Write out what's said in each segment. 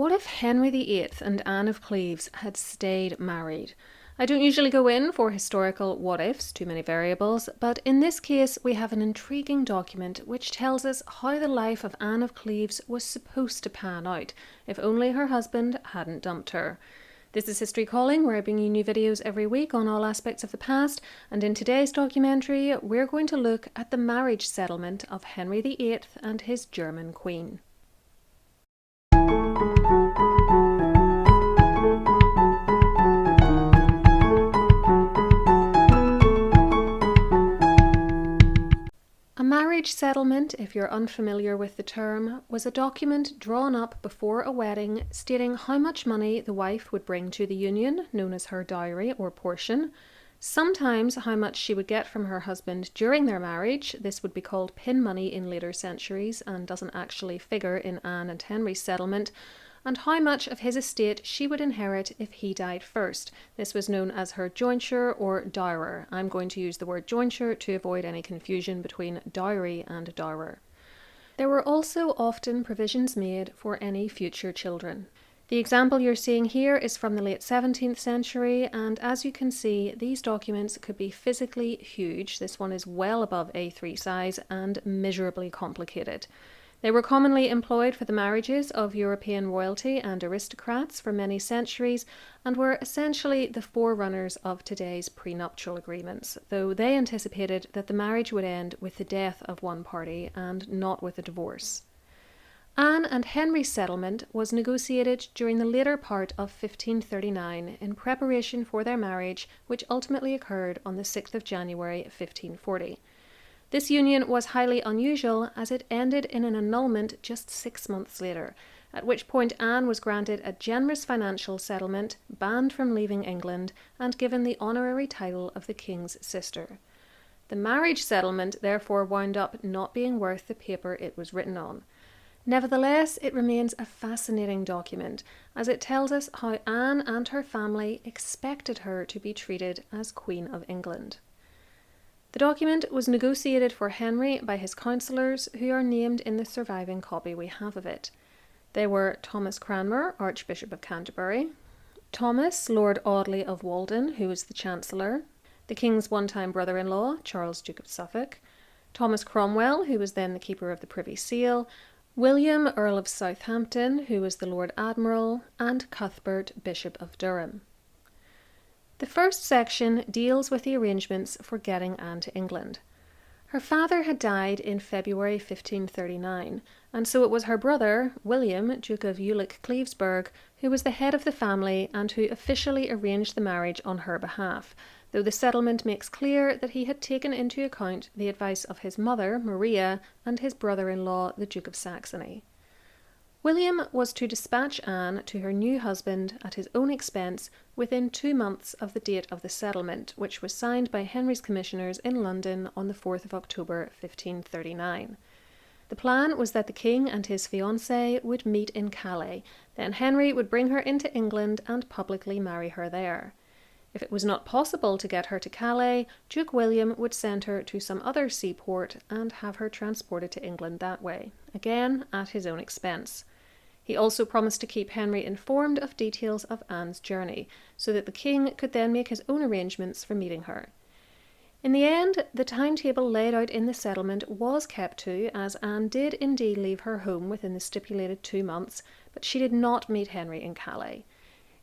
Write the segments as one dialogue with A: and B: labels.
A: What if Henry VIII and Anne of Cleves had stayed married? I don't usually go in for historical what-ifs, too many variables, but in this case we have an intriguing document which tells us how the life of Anne of Cleves was supposed to pan out, if only her husband hadn't dumped her. This is History Calling, where I bring you new videos every week on all aspects of the past, and in today's documentary we're going to look at the marriage settlement of Henry VIII and his German queen. A marriage settlement, if you're unfamiliar with the term, was a document drawn up before a wedding stating how much money the wife would bring to the union, known as her dowry or portion, sometimes how much she would get from her husband during their marriage. This would be called pin money in later centuries and doesn't actually figure in Anne and Henry's settlement, and how much of his estate she would inherit if he died first. This was known as her jointure or dower. I'm going to use the word jointure to avoid any confusion between dowry and dower. There were also often provisions made for any future children. The example you're seeing here is from the late 17th century, and as you can see, these documents could be physically huge. This one is well above A3 size and miserably complicated. They were commonly employed for the marriages of European royalty and aristocrats for many centuries and were essentially the forerunners of today's prenuptial agreements, though they anticipated that the marriage would end with the death of one party and not with a divorce. Anne and Henry's settlement was negotiated during the later part of 1539 in preparation for their marriage, which ultimately occurred on the 6th of January 1540. This union was highly unusual as it ended in an annulment just 6 months later, at which point Anne was granted a generous financial settlement, banned from leaving England, and given the honorary title of the king's sister. The marriage settlement therefore wound up not being worth the paper it was written on. Nevertheless, it remains a fascinating document, as it tells us how Anne and her family expected her to be treated as Queen of England. The document was negotiated for Henry by his councillors, who are named in the surviving copy we have of it. They were Thomas Cranmer, Archbishop of Canterbury; Thomas, Lord Audley of Walden, who was the Chancellor; the King's one-time brother-in-law, Charles, Duke of Suffolk; Thomas Cromwell, who was then the Keeper of the Privy Seal; William, Earl of Southampton, who was the Lord Admiral; and Cuthbert, Bishop of Durham. The first section deals with the arrangements for getting Anne to England. Her father had died in February 1539, and so it was her brother, William, Duke of Cleves, who was the head of the family and who officially arranged the marriage on her behalf, though the settlement makes clear that he had taken into account the advice of his mother, Maria, and his brother-in-law, the Duke of Saxony. William was to dispatch Anne to her new husband at his own expense within 2 months of the date of the settlement, which was signed by Henry's commissioners in London on the 4th of October 1539. The plan was that the king and his fiancée would meet in Calais, then Henry would bring her into England and publicly marry her there. If it was not possible to get her to Calais, Duke William would send her to some other seaport and have her transported to England that way, again at his own expense. He also promised to keep Henry informed of details of Anne's journey, so that the king could then make his own arrangements for meeting her. In the end, the timetable laid out in the settlement was kept to, as Anne did indeed leave her home within the stipulated 2 months, but she did not meet Henry in Calais.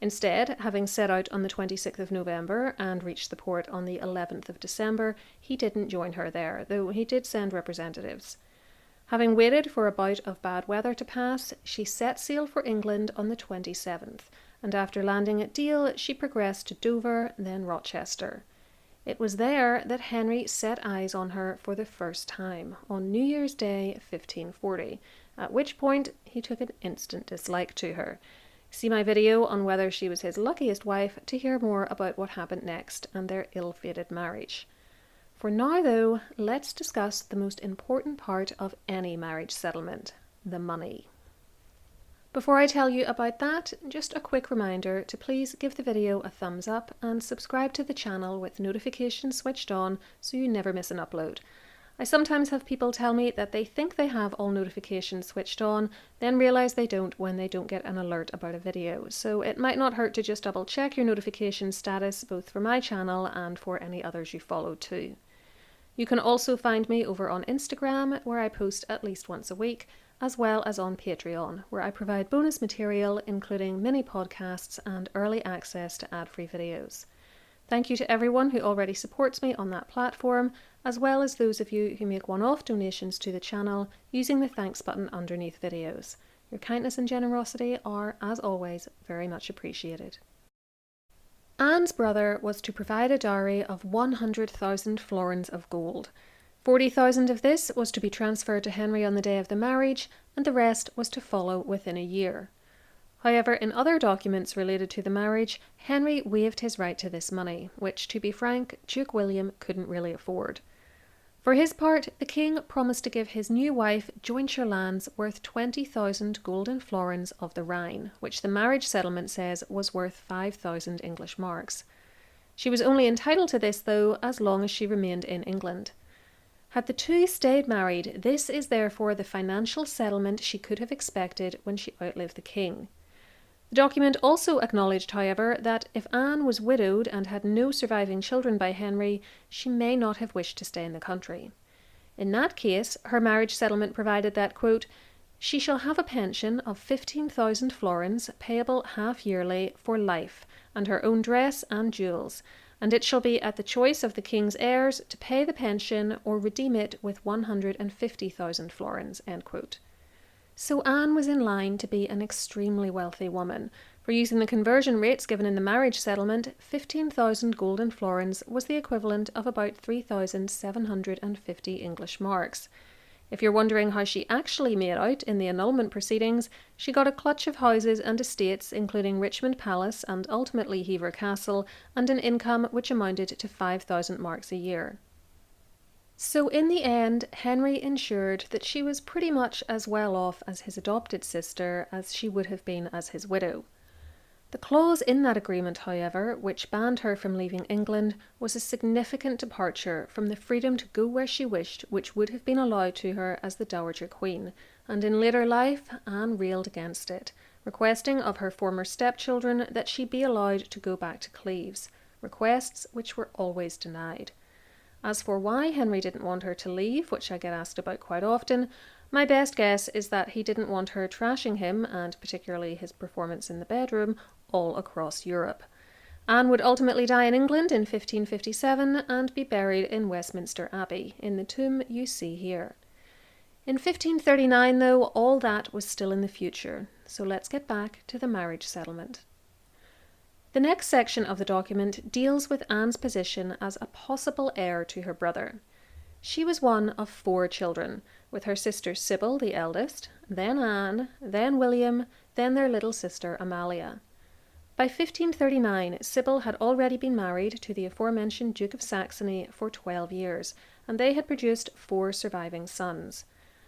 A: Instead, having set out on the 26th of November and reached the port on the 11th of December, he didn't join her there, though he did send representatives. Having waited for a bout of bad weather to pass, she set sail for England on the 27th, and after landing at Deal, she progressed to Dover, then Rochester. It was there that Henry set eyes on her for the first time, on New Year's Day 1540, at which point he took an instant dislike to her. See my video on whether she was his luckiest wife to hear more about what happened next and their ill-fated marriage. For now, though, let's discuss the most important part of any marriage settlement, the money. Before I tell you about that, just a quick reminder to please give the video a thumbs up and subscribe to the channel with notifications switched on so you never miss an upload. I sometimes have people tell me that they think they have all notifications switched on, then realise they don't when they don't get an alert about a video. So it might not hurt to just double check your notification status both for my channel and for any others you follow too. You can also find me over on Instagram, where I post at least once a week, as well as on Patreon, where I provide bonus material including mini podcasts and early access to ad-free videos. Thank you to everyone who already supports me on that platform, as well as those of you who make one-off donations to the channel using the thanks button underneath videos. Your kindness and generosity are, as always, very much appreciated. Anne's brother was to provide a dowry of 100,000 florins of gold. 40,000 of this was to be transferred to Henry on the day of the marriage, and the rest was to follow within a year. However, in other documents related to the marriage, Henry waived his right to this money, which, to be frank, Duke William couldn't really afford. For his part, the king promised to give his new wife jointure lands worth 20,000 golden florins of the Rhine, which the marriage settlement says was worth 5,000 English marks. She was only entitled to this, though, as long as she remained in England. Had the two stayed married, this is therefore the financial settlement she could have expected when she outlived the king. The document also acknowledged, however, that if Anne was widowed and had no surviving children by Henry, she may not have wished to stay in the country. In that case, her marriage settlement provided that, quote, "She shall have a pension of 15,000 florins, payable half yearly, for life, and her own dress and jewels, and it shall be at the choice of the king's heirs to pay the pension or redeem it with 150,000 florins, end quote. So Anne was in line to be an extremely wealthy woman, for using the conversion rates given in the marriage settlement, 15,000 golden florins was the equivalent of about 3,750 English marks. If you're wondering how she actually made out in the annulment proceedings, she got a clutch of houses and estates, including Richmond Palace and ultimately Hever Castle, and an income which amounted to 5,000 marks a year. So in the end, Henry ensured that she was pretty much as well off as his adopted sister as she would have been as his widow. The clause in that agreement, however, which banned her from leaving England, was a significant departure from the freedom to go where she wished, which would have been allowed to her as the Dowager Queen, and in later life Anne railed against it, requesting of her former stepchildren that she be allowed to go back to Cleves, requests which were always denied. As for why Henry didn't want her to leave, which I get asked about quite often, my best guess is that he didn't want her trashing him, and particularly his performance in the bedroom, all across Europe. Anne would ultimately die in England in 1557 and be buried in Westminster Abbey, in the tomb you see here. In 1539, though, all that was still in the future, so let's get back to the marriage settlement. The next section of the document deals with Anne's position as a possible heir to her brother. She was one of 4 children, with her sister Sybil, the eldest, then Anne, then William, then their little sister Amalia. By 1539, Sybil had already been married to the aforementioned Duke of Saxony for 12 years, and they had produced 4 surviving sons.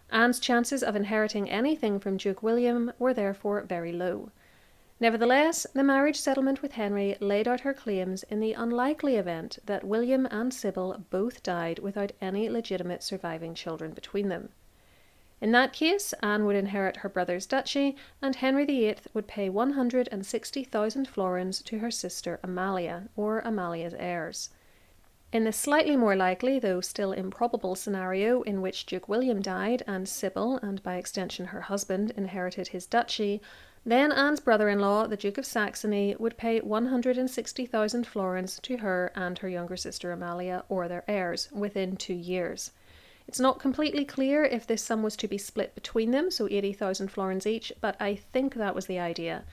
A: Anne's chances of inheriting anything from Duke William were therefore very low. Nevertheless, the marriage settlement with Henry laid out her claims in the unlikely event that William and Sybil both died without any legitimate surviving children between them. In that case, Anne would inherit her brother's duchy, and Henry VIII would pay 160,000 florins to her sister Amalia, or Amalia's heirs. In the slightly more likely, though still improbable scenario in which Duke William died and Sybil, and by extension her husband, inherited his duchy, then Anne's brother-in-law, the Duke of Saxony, would pay 160,000 florins to her and her younger sister Amalia, or their heirs, within 2 years. It's not completely clear if this sum was to be split between them, so 80,000 florins each, but I think that was the idea.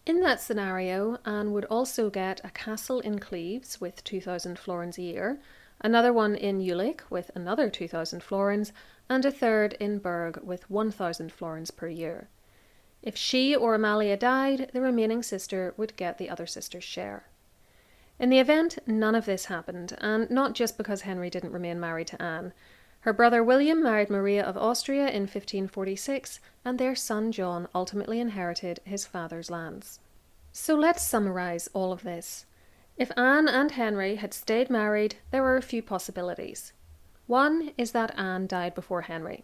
A: In that scenario, Anne would also get a castle in Cleves with 2,000 florins a year, another one in Ulick with another 2,000 florins, and a third in Berg with 1,000 florins per year. If she or Amalia died, the remaining sister would get the other sister's share. In the event, none of this happened, and not just because Henry didn't remain married to Anne. Her brother William married Maria of Austria in 1546, and their son John ultimately inherited his father's lands. So let's summarise all of this. If Anne and Henry had stayed married, there were a few possibilities. One is that Anne died before Henry.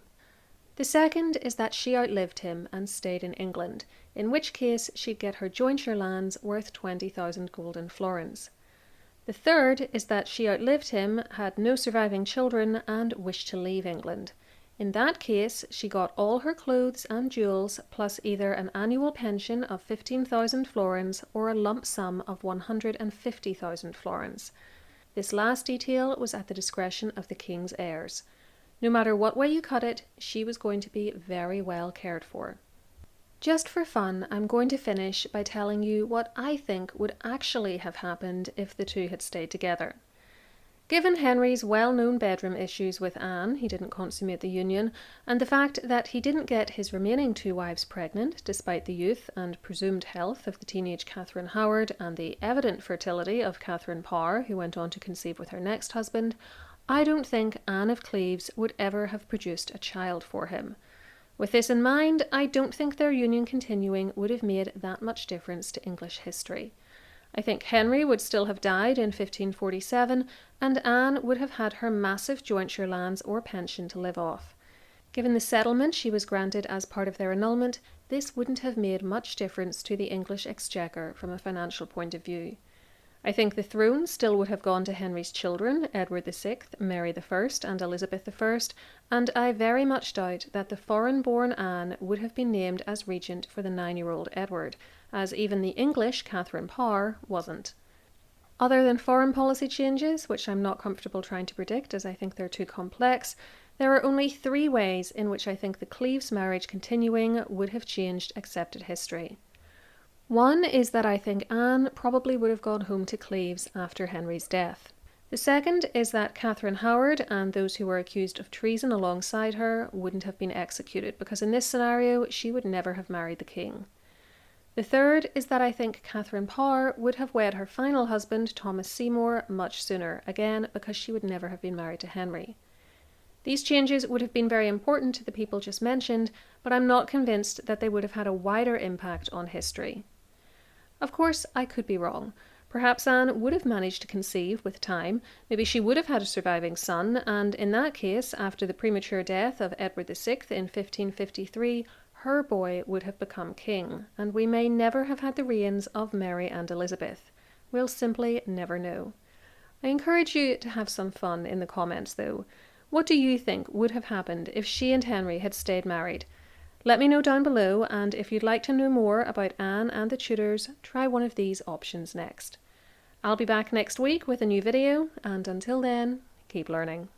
A: The second is that she outlived him and stayed in England, in which case she'd get her jointure lands worth 20,000 golden florins. The third is that she outlived him, had no surviving children, and wished to leave England. In that case, she got all her clothes and jewels, plus either an annual pension of 15,000 florins or a lump sum of 150,000 florins. This last detail was at the discretion of the king's heirs. No matter what way you cut it, she was going to be very well cared for. Just for fun, I'm going to finish by telling you what I think would actually have happened if the two had stayed together. Given Henry's well-known bedroom issues with Anne, he didn't consummate the union, and the fact that he didn't get his remaining two wives pregnant, despite the youth and presumed health of the teenage Katherine Howard and the evident fertility of Catherine Parr, who went on to conceive with her next husband, I don't think Anne of Cleves would ever have produced a child for him. With this in mind, I don't think their union continuing would have made that much difference to English history. I think Henry would still have died in 1547, and Anne would have had her massive jointure lands or pension to live off. Given the settlement she was granted as part of their annulment, this wouldn't have made much difference to the English exchequer from a financial point of view. I think the throne still would have gone to Henry's children, Edward VI, Mary I, and Elizabeth I, and I very much doubt that the foreign-born Anne would have been named as regent for the 9-year-old Edward, as even the English Catherine Parr wasn't. Other than foreign policy changes, which I'm not comfortable trying to predict as I think they're too complex, there are only 3 ways in which I think the Cleves marriage continuing would have changed accepted history. One is that I think Anne probably would have gone home to Cleves after Henry's death. The second is that Katherine Howard and those who were accused of treason alongside her wouldn't have been executed, because in this scenario she would never have married the king. The third is that I think Catherine Parr would have wed her final husband, Thomas Seymour, much sooner, again because she would never have been married to Henry. These changes would have been very important to the people just mentioned, but I'm not convinced that they would have had a wider impact on history. Of course, I could be wrong. Perhaps Anne would have managed to conceive with time. Maybe she would have had a surviving son, and in that case, after the premature death of Edward VI in 1553, her boy would have become king, and we may never have had the reigns of Mary and Elizabeth. We'll simply never know. I encourage you to have some fun in the comments, though. What do you think would have happened if she and Henry had stayed married? Let me know down below, and if you'd like to know more about Anne and the Tudors, try one of these options next. I'll be back next week with a new video, and until then, keep learning.